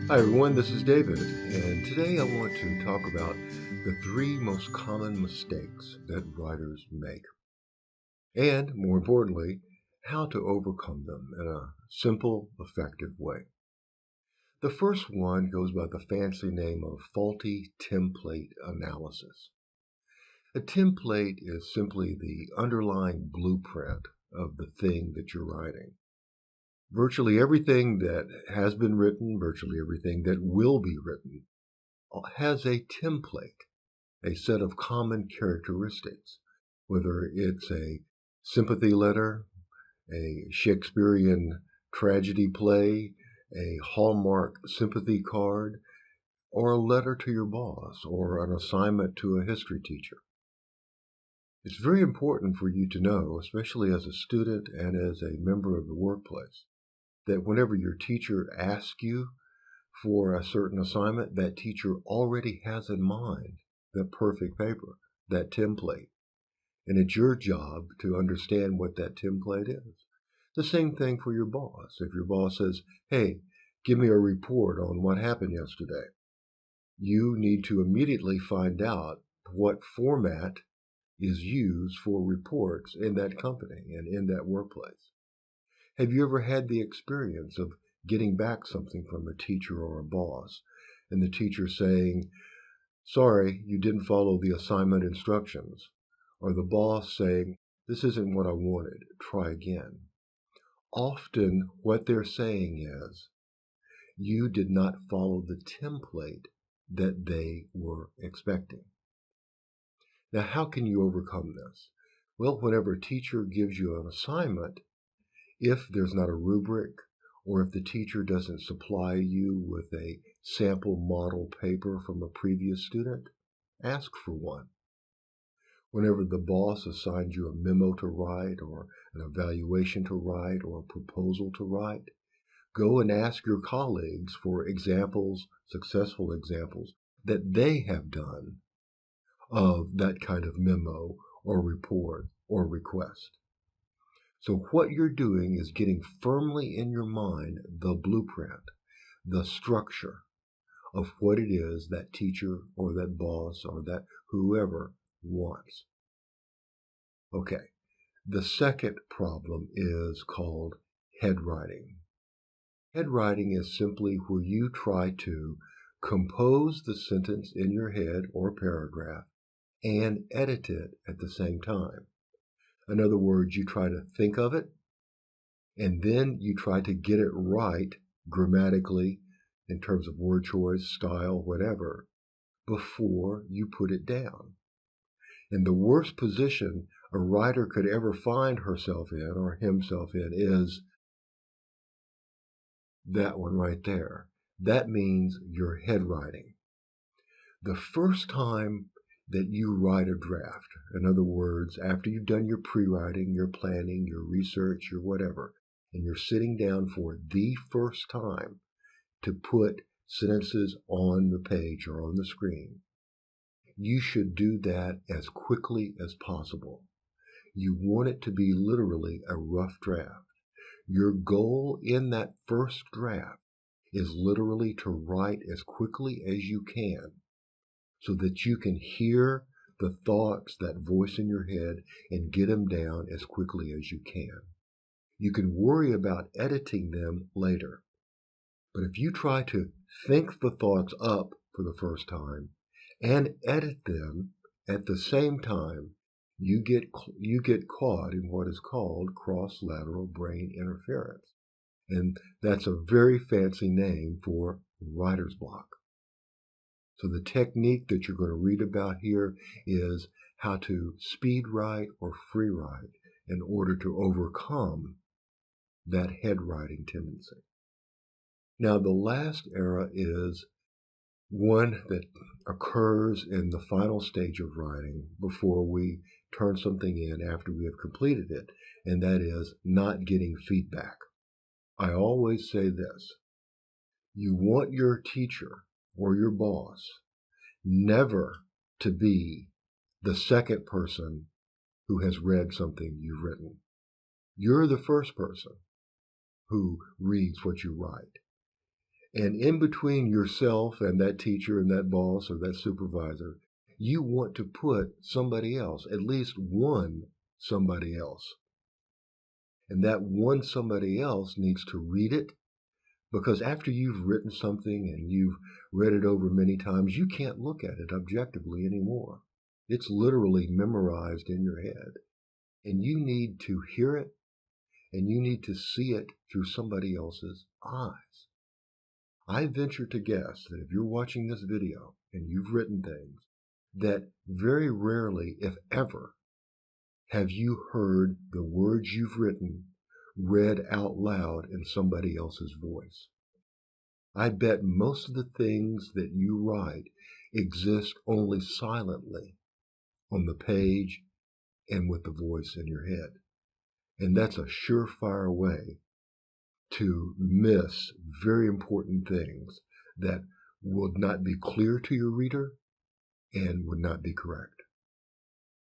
Hi everyone, this is David, and today I want to talk about the three most common mistakes that writers make, and more importantly, how to overcome them in a simple, effective way. The first one goes by the fancy name of faulty template analysis. A template is simply the underlying blueprint of the thing that you're writing. Virtually everything that has been written, virtually everything that will be written, has a template, a set of common characteristics, whether it's a sympathy letter, a Shakespearean tragedy play, a Hallmark sympathy card, or a letter to your boss, or an assignment to a history teacher. It's very important for you to know, especially as a student and as a member of the workplace, that whenever your teacher asks you for a certain assignment, that teacher already has in mind the perfect paper, that template. And it's your job to understand what that template is. The same thing for your boss. If your boss says, hey, give me a report on what happened yesterday, you need to immediately find out what format is used for reports in that company and in that workplace. Have you ever had the experience of getting back something from a teacher or a boss, and the teacher saying, sorry, you didn't follow the assignment instructions, or the boss saying, this isn't what I wanted, try again? Often what they're saying is, you did not follow the template that they were expecting. Now, how can you overcome this? Well, whenever a teacher gives you an assignment, if there's not a rubric, or if the teacher doesn't supply you with a sample model paper from a previous student, ask for one. Whenever the boss assigns you a memo to write, or an evaluation to write, or a proposal to write, go and ask your colleagues for examples, successful examples, that they have done of that kind of memo or report or request. So what you're doing is getting firmly in your mind the blueprint, the structure of what it is that teacher or that boss or that whoever wants. Okay, the second problem is called head writing. Head writing is simply where you try to compose the sentence in your head or paragraph and edit it at the same time. In other words, you try to think of it, and then you try to get it right grammatically in terms of word choice, style, whatever, before you put it down. And the worst position a writer could ever find herself in or himself in is that one right there. That means your head writing. The first time that you write a draft, in other words, after you've done your pre-writing, your planning, your research, your whatever, and you're sitting down for the first time to put sentences on the page or on the screen, you should do that as quickly as possible. You want it to be literally a rough draft. Your goal in that first draft is literally to write as quickly as you can so that you can hear the thoughts, that voice in your head, and get them down as quickly as you can. You can worry about editing them later. But if you try to think the thoughts up for the first time and edit them at the same time, you get caught in what is called cross-lateral brain interference. And that's a very fancy name for writer's block. So the technique that you're going to read about here is how to speed write or free write in order to overcome that head writing tendency. Now, the last era is one that occurs in the final stage of writing before we turn something in after we have completed it, and that is not getting feedback. I always say this: you want your teacher or your boss never to be the second person who has read something you've written. You're the first person who reads what you write. And in between yourself and that teacher and that boss or that supervisor, you want to put somebody else, at least one somebody else. And that one somebody else needs to read it, because after you've written something and you've read it over many times, you can't look at it objectively anymore. It's literally memorized in your head. And you need to hear it, and you need to see it through somebody else's eyes. I venture to guess that if you're watching this video and you've written things, that very rarely, if ever, have you heard the words you've written read out loud in somebody else's voice. I bet most of the things that you write exist only silently on the page and with the voice in your head. And that's a surefire way to miss very important things that would not be clear to your reader and would not be correct.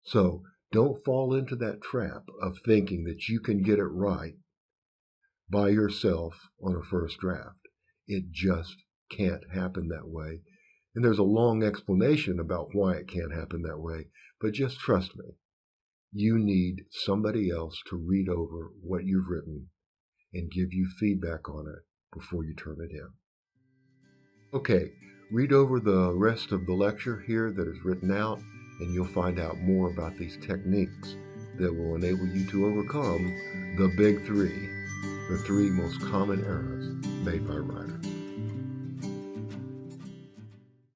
So don't fall into that trap of thinking that you can get it right by yourself on a first draft. It just can't happen that way. And there's a long explanation about why it can't happen that way, but just trust me. You need somebody else to read over what you've written and give you feedback on it before you turn it in. Okay, read over the rest of the lecture here that is written out, and you'll find out more about these techniques that will enable you to overcome the big three, the three most common errors made by writers.